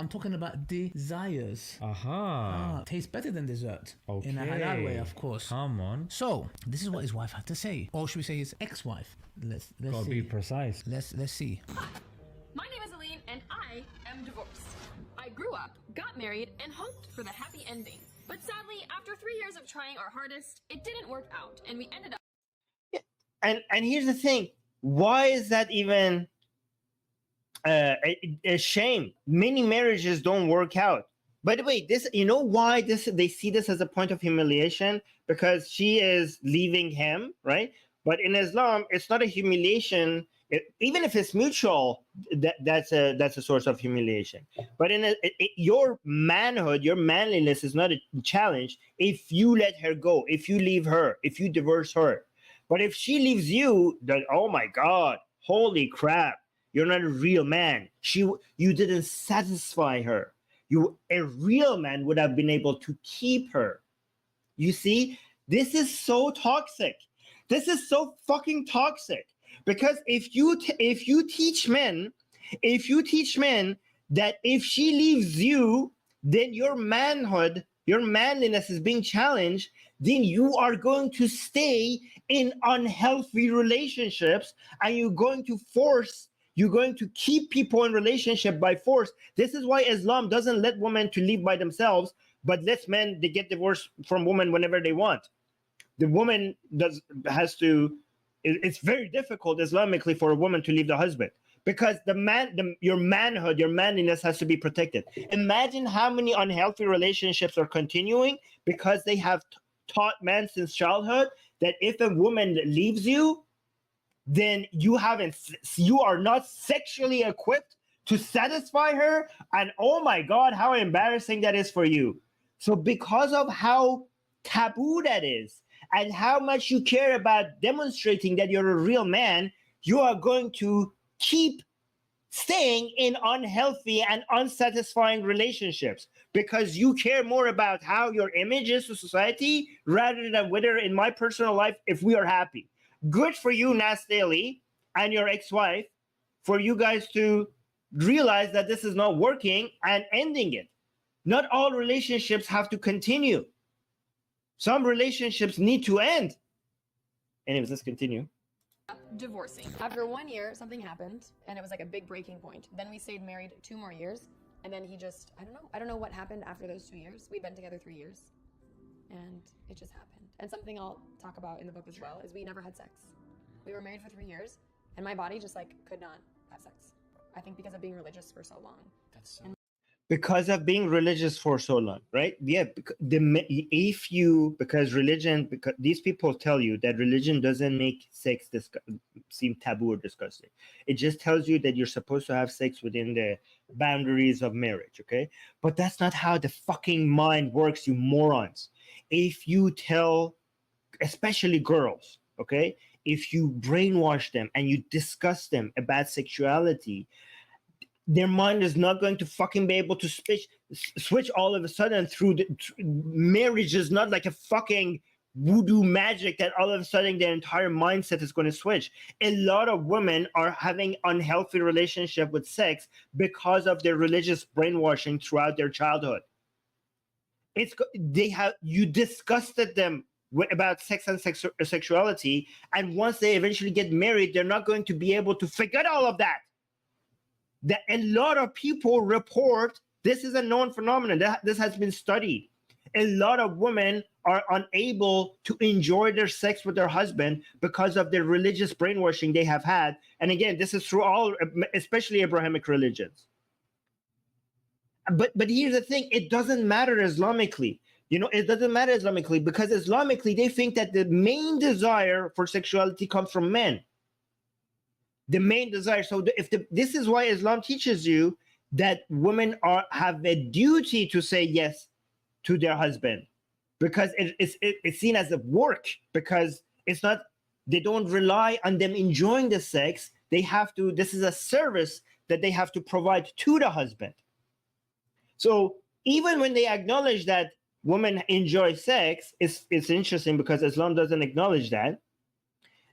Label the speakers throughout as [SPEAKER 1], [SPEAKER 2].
[SPEAKER 1] I'm talking about desires.
[SPEAKER 2] Aha.
[SPEAKER 1] Tastes better than dessert.
[SPEAKER 2] Okay.
[SPEAKER 1] In a halal way, of course.
[SPEAKER 2] Come on.
[SPEAKER 1] So, this is what his wife had to say. Or should we say his ex-wife? Let's
[SPEAKER 2] Gotta
[SPEAKER 1] see.
[SPEAKER 2] be precise.
[SPEAKER 1] Let's see.
[SPEAKER 3] My name is Aline, and I am divorced. I grew up, got married, and hoped for the happy ending. But sadly, after 3 years of trying our hardest, it didn't work out, and we ended up.
[SPEAKER 4] Yeah. And here's the thing: why is that even a shame? Many marriages don't work out. By the way, this, you know why they see this as a point of humiliation? Because she is leaving him, right? But in Islam, it's not a humiliation. Even if it's mutual, that's a source of humiliation. But your manhood, your manliness is not a challenge if you let her go, if you leave her, if you divorce her. But if she leaves you, then oh my God, holy crap, you're not a real man. You didn't satisfy her. A real man would have been able to keep her. You see, this is so toxic. This is so fucking toxic. Because if you teach men that if she leaves you, then your manhood, your manliness is being challenged, then you are going to stay in unhealthy relationships, and you're going to keep people in relationship by force. This is why Islam doesn't let women to leave by themselves, but lets men to get divorced from women whenever they want. The woman has to. It's very difficult Islamically for a woman to leave the husband, because your manhood, your manliness has to be protected. Imagine how many unhealthy relationships are continuing because they have taught men since childhood that if a woman leaves you, then you are not sexually equipped to satisfy her, and oh my God, how embarrassing that is for you. So because of how taboo that is, and how much you care about demonstrating that you're a real man, you are going to keep staying in unhealthy and unsatisfying relationships because you care more about how your image is to society rather than whether in my personal life, if we are happy. Good for you, Nas Daily, and your ex-wife, for you guys to realize that this is not working and ending it. Not all relationships have to continue. Some relationships need to end. Anyways, let's continue.
[SPEAKER 3] Divorcing. After 1 year, something happened, and it was like a big breaking point. Then we stayed married 2 more years, and then he just, I don't know what happened after those 2 years. We've been together 3 years, and it just happened. And something I'll talk about in the book as well is we never had sex. We were married for 3 years, and my body just like could not have sex. I think because of being religious for so long.
[SPEAKER 4] Because of being religious for so long, right? Yeah, because these people tell you that religion doesn't make sex seem taboo or disgusting. It just tells you that you're supposed to have sex within the boundaries of marriage, okay? But that's not how the fucking mind works, you morons. If you tell, especially girls, okay? If you brainwash them and you discuss them about sexuality, their mind is not going to fucking be able to switch all of a sudden through marriage is not like a fucking voodoo magic that all of a sudden their entire mindset is going to switch. A lot of women are having unhealthy relationship with sex because of their religious brainwashing throughout their childhood. You disgusted them about sex and sexuality, and once they eventually get married, they're not going to be able to forget all of that. That a lot of people report, this is a known phenomenon, this has been studied. A lot of women are unable to enjoy their sex with their husband because of the religious brainwashing they have had. And again, this is through all, especially Abrahamic religions. But here's the thing, it doesn't matter Islamically. It doesn't matter Islamically because Islamically they think that the main desire for sexuality comes from men. The main desire. So this is why Islam teaches you that women have a duty to say yes to their husband, because it's seen as a work, because it's not, they don't rely on them enjoying the sex. They have to, this is a service that they have to provide to the husband. So even when they acknowledge that women enjoy sex, it's interesting because Islam doesn't acknowledge that.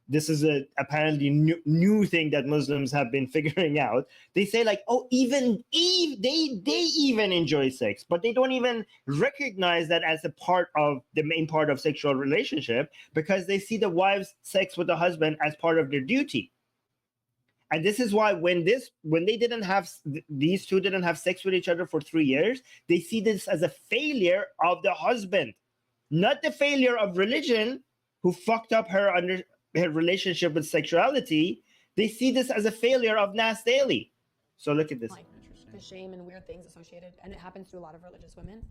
[SPEAKER 4] this is a apparently new thing that Muslims have been figuring out. They say like, oh, even they even enjoy sex, but they don't even recognize that as a part of the main part of sexual relationship, because they see the wife's sex with the husband as part of their duty. And this is why when they didn't have, these two didn't have sex with each other for 3 years, they see this as a failure of the husband, not the failure of religion, who fucked up her relationship with sexuality. They see this as a failure of Nas Daily. So look at this.
[SPEAKER 3] Like the shame and weird things associated, and it happens to a lot of religious women,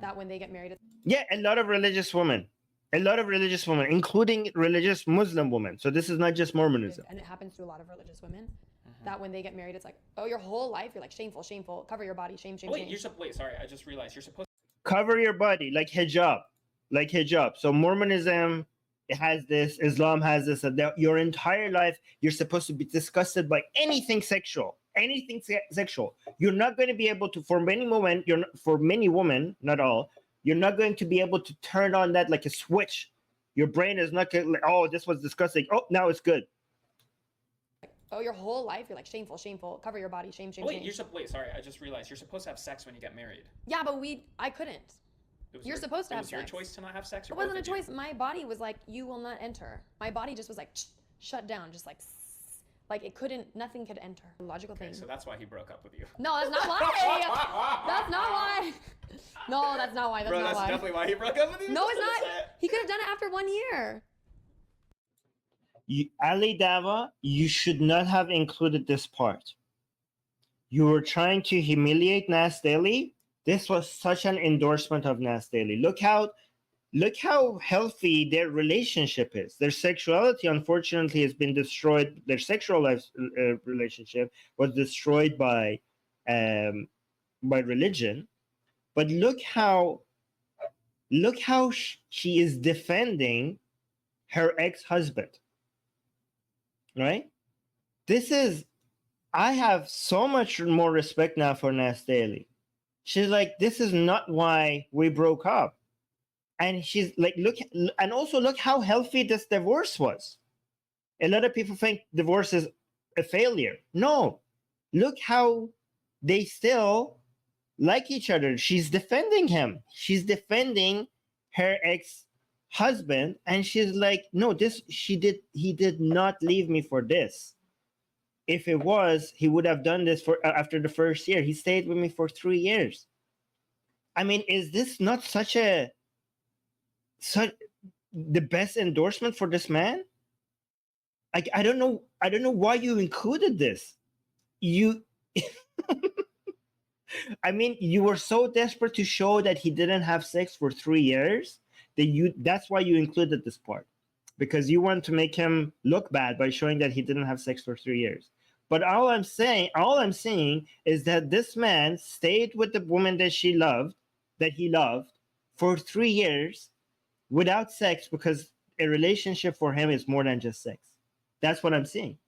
[SPEAKER 3] that when they get married,
[SPEAKER 4] Yeah, a lot of religious women, including religious Muslim women. So this is not just Mormonism.
[SPEAKER 3] and it happens to a lot of religious women, that when they get married, it's like, oh, your whole life you're like shameful, shameful, cover your body, shame, shame,
[SPEAKER 2] Wait,
[SPEAKER 3] shame.
[SPEAKER 2] wait, sorry, I just realized you're supposed
[SPEAKER 4] Cover your body, like hijab. So Mormonism has this, Islam has this, that your entire life you're supposed to be disgusted by anything sexual. You're not going to be able to, for many women, not all, you're not going to be able to turn on that like a switch. Your brain is not going to, like, oh, this was disgusting, oh, now it's good.
[SPEAKER 3] Oh, your whole life you're like shameful, shameful, cover your body, shame, shame,
[SPEAKER 2] Wait,
[SPEAKER 3] shame.
[SPEAKER 2] wait, sorry, I just realized you're supposed to have sex when you get married.
[SPEAKER 3] Yeah, but I couldn't. You're supposed to have sex.
[SPEAKER 2] It was your choice to not have sex? Or
[SPEAKER 3] it wasn't a choice. My body was like, you will not enter. My body just was like, shut down, just like it couldn't, nothing could enter. Logical thing.
[SPEAKER 2] So that's why he broke up with you.
[SPEAKER 3] No, that's not why. That's not why. No, that's not why. That's
[SPEAKER 2] Bro,
[SPEAKER 3] not
[SPEAKER 2] that's
[SPEAKER 3] why.
[SPEAKER 2] definitely why he broke up with you?
[SPEAKER 3] No, it's not. He could have done it after 1 year.
[SPEAKER 4] Ali Dava, you should not have included this part. You were trying to humiliate Nas Daily. This was such an endorsement of Nas Daily. Look how healthy their relationship is. Their sexuality, unfortunately, has been destroyed. Their sexual life, relationship was destroyed by religion. But look how she is defending her ex-husband. Right? I have so much more respect now for Nas Daily. She's like, this is not why we broke up. And she's like, look how healthy this divorce was. A lot of people think divorce is a failure. No, look how they still like each other. She's defending him. She's defending her ex-husband, and she's like, no, he did not leave me for this. If it was, he would have done this for after the first year. He stayed with me for 3 years. I mean, is this not such the best endorsement for this man? I don't know why you included this. I mean, you were so desperate to show that he didn't have sex for 3 years that's why you included this part, because you want to make him look bad by showing that he didn't have sex for 3 years. But all I'm saying is that this man stayed with the woman that he loved for 3 years without sex, because a relationship for him is more than just sex. That's what I'm saying.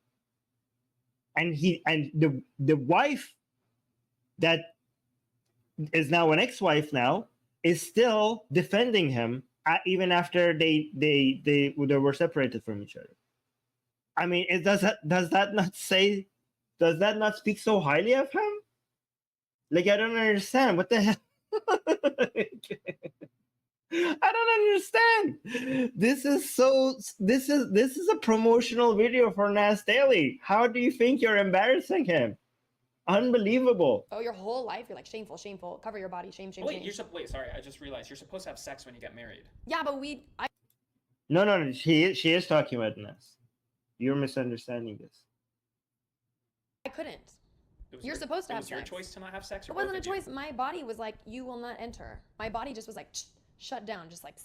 [SPEAKER 4] And the wife that is now an ex-wife now is still defending him even after they were separated from each other. I mean, does that not speak so highly of him? Like, I don't understand. What the hell? I don't understand. This is a promotional video for Nas Daily. How do you think you're embarrassing him? Unbelievable.
[SPEAKER 3] Oh, your whole life you're like shameful, shameful, cover your body, shame, shame,
[SPEAKER 2] wait,
[SPEAKER 3] shame.
[SPEAKER 2] Wait, sorry, I just realized you're supposed to have sex when you get married.
[SPEAKER 3] Yeah, but
[SPEAKER 4] No, she is talking about Nas. You're misunderstanding this.
[SPEAKER 3] I couldn't. You're supposed to have sex.
[SPEAKER 2] It was your choice to not have sex? Or
[SPEAKER 3] it wasn't a choice. My body was like, you will not enter. My body just was like, shut down, just like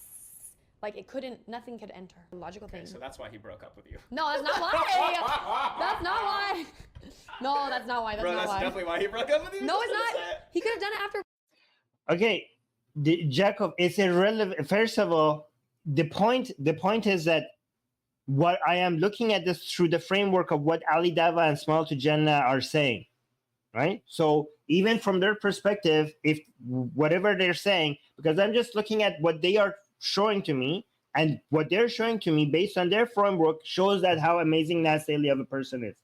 [SPEAKER 3] it couldn't, nothing could enter. Logical thing.
[SPEAKER 2] So that's why he broke up with you.
[SPEAKER 3] No, that's not why. That's not why. No, that's not why. That's not why.
[SPEAKER 2] Definitely why he broke up with you.
[SPEAKER 3] No, it's not. He could have done it after.
[SPEAKER 4] Okay, Jacob, it's irrelevant. First of all, the point is that what I am looking at this through the framework of what Ali Dava and Small to Jannah are saying, right? So even from their perspective, if whatever they're saying, because I'm just looking at what they are showing to me, And what they're showing to me based on their framework shows that how amazing Nas Daily of a person is.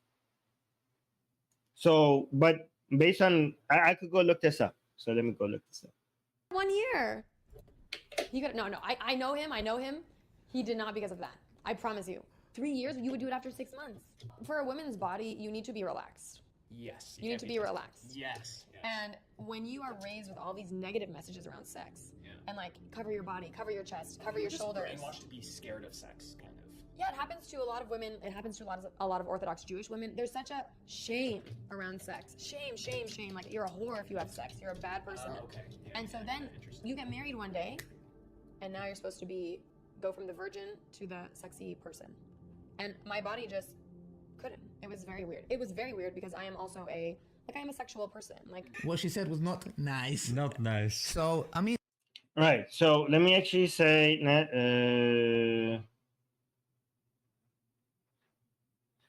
[SPEAKER 4] So, but based on, I could go look this up. So let me go look this up.
[SPEAKER 3] 1 year. You got no. I know him. He did not because of that. I promise you. 3 years, you would do it after 6 months. For a woman's body, you need to be relaxed.
[SPEAKER 2] Yes.
[SPEAKER 3] You need to be relaxed.
[SPEAKER 2] Yes.
[SPEAKER 3] And when you are raised with all these negative messages around sex, and like cover your body, cover your chest, cover your shoulders.
[SPEAKER 2] You're brainwashed to be scared of sex, kind of.
[SPEAKER 3] Yeah, it happens to a lot of women. It happens to a lot of Orthodox Jewish women. There's such a shame around sex. Shame. Like you're a whore if you have sex. You're a bad person.
[SPEAKER 2] Okay. Yeah,
[SPEAKER 3] And so then you get married one day, and now you're supposed to go from the virgin to the sexy person. And my body just couldn't. It was very weird. It was very weird because I am also I am a sexual person. Like
[SPEAKER 1] What she said was not nice.
[SPEAKER 5] Not nice.
[SPEAKER 1] So, I mean,
[SPEAKER 4] Right. So let me actually say that.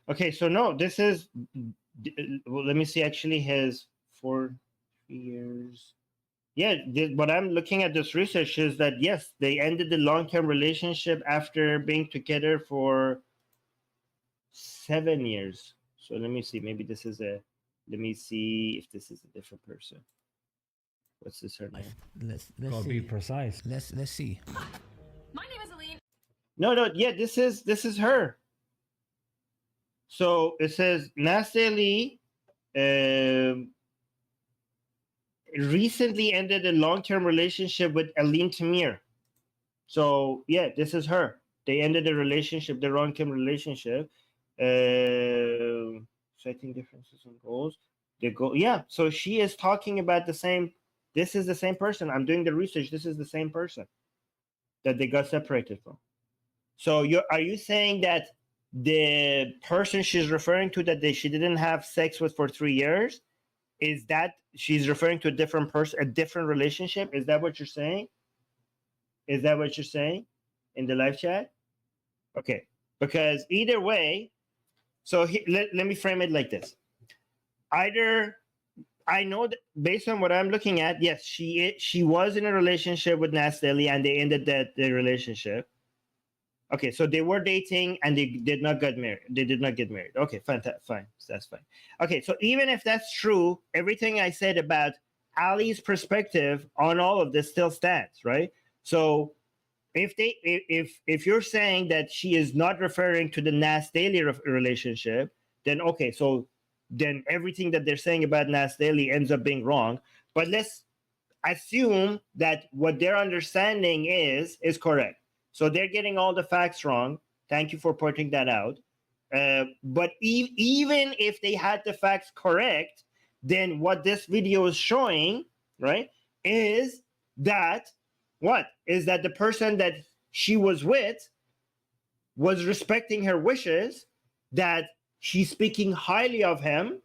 [SPEAKER 4] Okay. So no, this is. Well, let me see. Actually, his 4 years. Yeah. What I'm looking at this research is that yes, they ended the long-term relationship after being together for 7 years. So let me see. Maybe this is a. Let me see if this is a different person. What's this her name?
[SPEAKER 1] let's
[SPEAKER 5] Gotta
[SPEAKER 1] see.
[SPEAKER 5] be precise.
[SPEAKER 1] Let's see.
[SPEAKER 3] my name is Aline.
[SPEAKER 4] No. Yeah, this is her. So it says Nas Daily recently ended a long-term relationship with Aline Tamir. So yeah, this is her. They ended the relationship, the long-term relationship. Setting differences and goals. So she is talking about the same. This is the same person. I'm doing the research. This is the same person that they got separated from. So are you saying that the person she's referring to that she didn't have sex with for 3 years, is that she's referring to a different person, a different relationship? Is that what you're saying? Is that what you're saying in the live chat? Okay, because either way, so let me frame it like this. Either I know that based on what I'm looking at, yes, she was in a relationship with Nas Daily and they ended the relationship. Okay, so they were dating and they did not get married. They did not get married. Okay, fantastic, fine, that's fine. Okay, so even if that's true, everything I said about Ali's perspective on all of this still stands, right? So if you're saying that she is not referring to the Nas Daily relationship, then okay, so then everything that they're saying about Nas Daily ends up being wrong. But let's assume that what their understanding is correct. So they're getting all the facts wrong. Thank you for pointing that out. But even if they had the facts correct, then what this video is showing, right, is that the person that she was with was respecting her wishes, that she's speaking highly of him,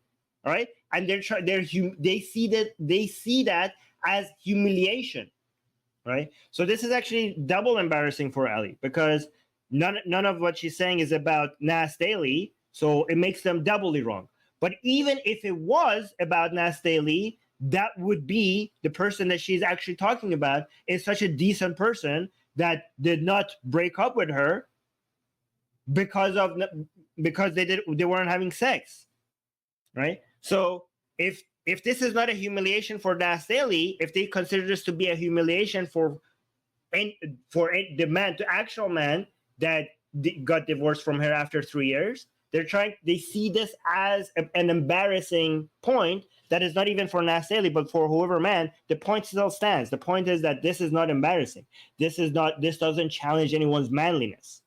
[SPEAKER 4] right? And they see that as humiliation, right? So this is actually double embarrassing for Ali because none of what she's saying is about Nas Daily, so it makes them doubly wrong. But even if it was about Nas Daily, that would be the person that she's actually talking about is such a decent person that did not break up with her because they weren't having sex, right? So if this is not a humiliation for Nas Daily, if they consider this to be a humiliation for the man, the actual man that got divorced from her after 3 years, they see this as an embarrassing point that is not even for Nas Daily, but for whoever man, the point still stands. The point is that this is not embarrassing. This doesn't challenge anyone's manliness.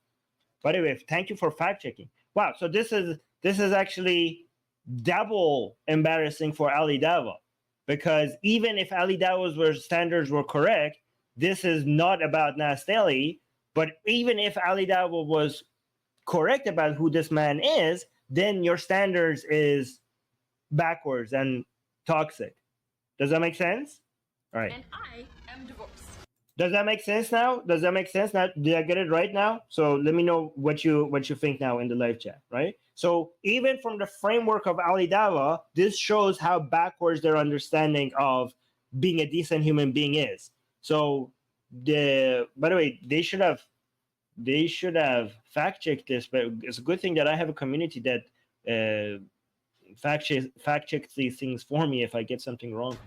[SPEAKER 4] By the way, thank you for fact checking. Wow, so this is actually double embarrassing for Ali Dawah, because even if Ali Dawah's standards were correct, this is not about Nas Daily. But even if Ali Dawah was correct about who this man is, then your standards is backwards and toxic. Does that make sense? All right.
[SPEAKER 3] And I am divorced.
[SPEAKER 4] Does that make sense now? Did I get it right now? So let me know what you think now in the live chat, right? So even from the framework of Ali Dawah, this shows how backwards their understanding of being a decent human being is. So by the way, they should have they should have fact checked this. But it's a good thing that I have a community that fact checks these things for me if I get something wrong.